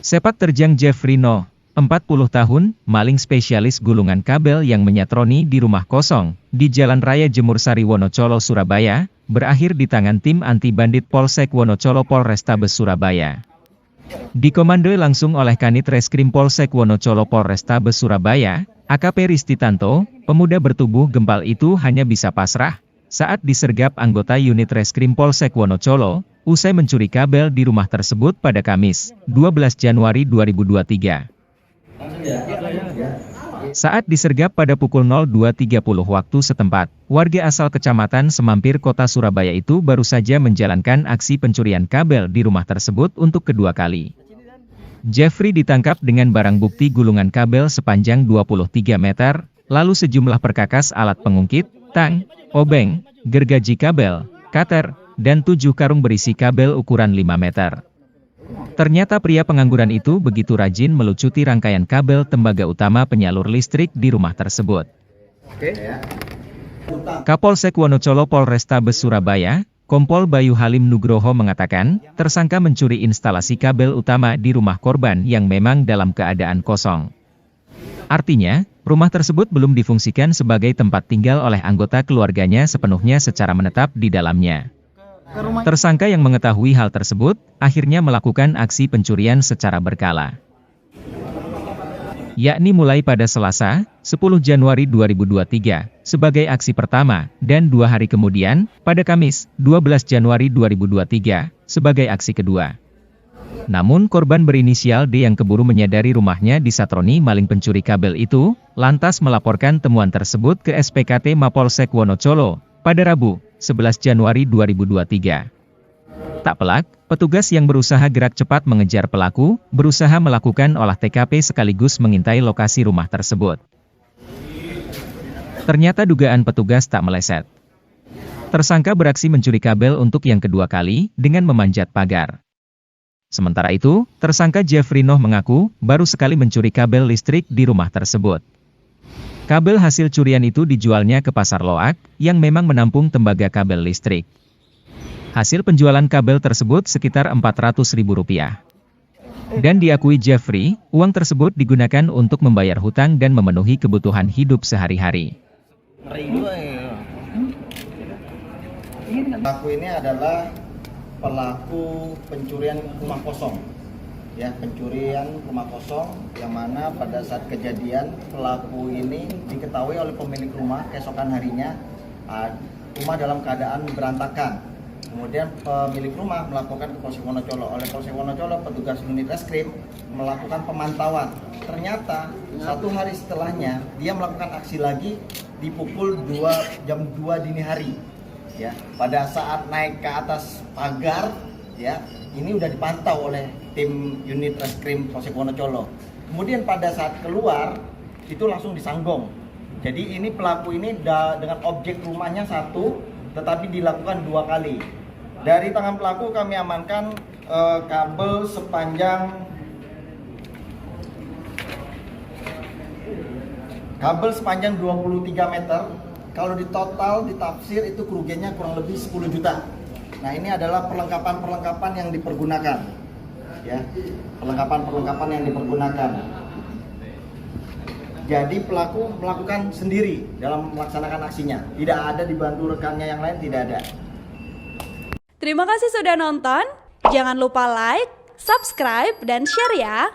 Sepak terjang Jeffrey No, 40 tahun, maling spesialis gulungan kabel yang menyatroni di rumah kosong, di Jalan Raya Jemur Sari Wonocolo, Surabaya, berakhir di tangan tim anti-bandit Polsek Wonocolo Polrestabes Surabaya. Dikomandoi langsung oleh Kanit Reskrim Polsek Wonocolo Polrestabes Surabaya, AKP Ristitanto, pemuda bertubuh gempal itu hanya bisa pasrah saat disergap anggota unit Reskrim Polsek Wonocolo, usai mencuri kabel di rumah tersebut pada Kamis, 12 Januari 2023. Saat disergap pada pukul 02.30 waktu setempat, warga asal Kecamatan Semampir Kota Surabaya itu baru saja menjalankan aksi pencurian kabel di rumah tersebut untuk kedua kali. Jeffrey ditangkap dengan barang bukti gulungan kabel sepanjang 23 meter, lalu sejumlah perkakas alat pengungkit, tang, obeng, gergaji kabel, cutter, dan 7 karung berisi kabel ukuran 5 meter. Ternyata pria pengangguran itu begitu rajin melucuti rangkaian kabel tembaga utama penyalur listrik di rumah tersebut. Kapolsek Wonocolo Polrestabes Surabaya, Kompol Bayu Halim Nugroho mengatakan, tersangka mencuri instalasi kabel utama di rumah korban yang memang dalam keadaan kosong. Artinya, rumah tersebut belum difungsikan sebagai tempat tinggal oleh anggota keluarganya sepenuhnya secara menetap di dalamnya. Tersangka yang mengetahui hal tersebut, akhirnya melakukan aksi pencurian secara berkala. Yakni mulai pada Selasa, 10 Januari 2023, sebagai aksi pertama, dan 2 hari kemudian, pada Kamis, 12 Januari 2023, sebagai aksi kedua. Namun korban berinisial D yang keburu menyadari rumahnya disatroni maling pencuri kabel itu, lantas melaporkan temuan tersebut ke SPKT Mapolsek Wonocolo, pada Rabu, 11 Januari 2023. Tak pelak, petugas yang berusaha gerak cepat mengejar pelaku, berusaha melakukan olah TKP sekaligus mengintai lokasi rumah tersebut. Ternyata dugaan petugas tak meleset. Tersangka beraksi mencuri kabel untuk yang kedua kali, dengan memanjat pagar. Sementara itu, tersangka Jeffrey No mengaku, baru sekali mencuri kabel listrik di rumah tersebut. Kabel hasil curian itu dijualnya ke Pasar Loak, yang memang menampung tembaga kabel listrik. Hasil penjualan kabel tersebut sekitar Rp400.000. Dan diakui Jeffrey, uang tersebut digunakan untuk membayar hutang dan memenuhi kebutuhan hidup sehari-hari. Pelaku ini adalah pelaku pencurian rumah kosong. Ya, pencurian rumah kosong yang mana pada saat kejadian pelaku ini diketahui oleh pemilik rumah keesokan harinya rumah dalam keadaan berantakan. Kemudian pemilik rumah melaporkan ke Polsek Wonocolo. Oleh Polsek Wonocolo, petugas unit reskrim melakukan pemantauan. Ternyata 1 hari setelahnya dia melakukan aksi lagi di pukul jam 2 dini hari. Ya, pada saat naik ke atas pagar, ya, ini udah dipantau oleh tim unit reskrim Polsek Wonocolo. Kemudian pada saat keluar itu langsung disanggong. Jadi ini pelaku ini dengan objek rumahnya 1, tetapi dilakukan 2 kali. Dari tangan pelaku kami amankan kabel sepanjang 23 meter. Kalau di total ditafsir itu kerugiannya kurang lebih 10 juta. Nah, ini adalah perlengkapan yang dipergunakan. Ya, perlengkapan yang dipergunakan. Jadi pelaku melakukan sendiri dalam melaksanakan aksinya. Tidak ada dibantu rekannya yang lain, tidak ada. Terima kasih sudah nonton. Jangan lupa like, subscribe, dan share ya.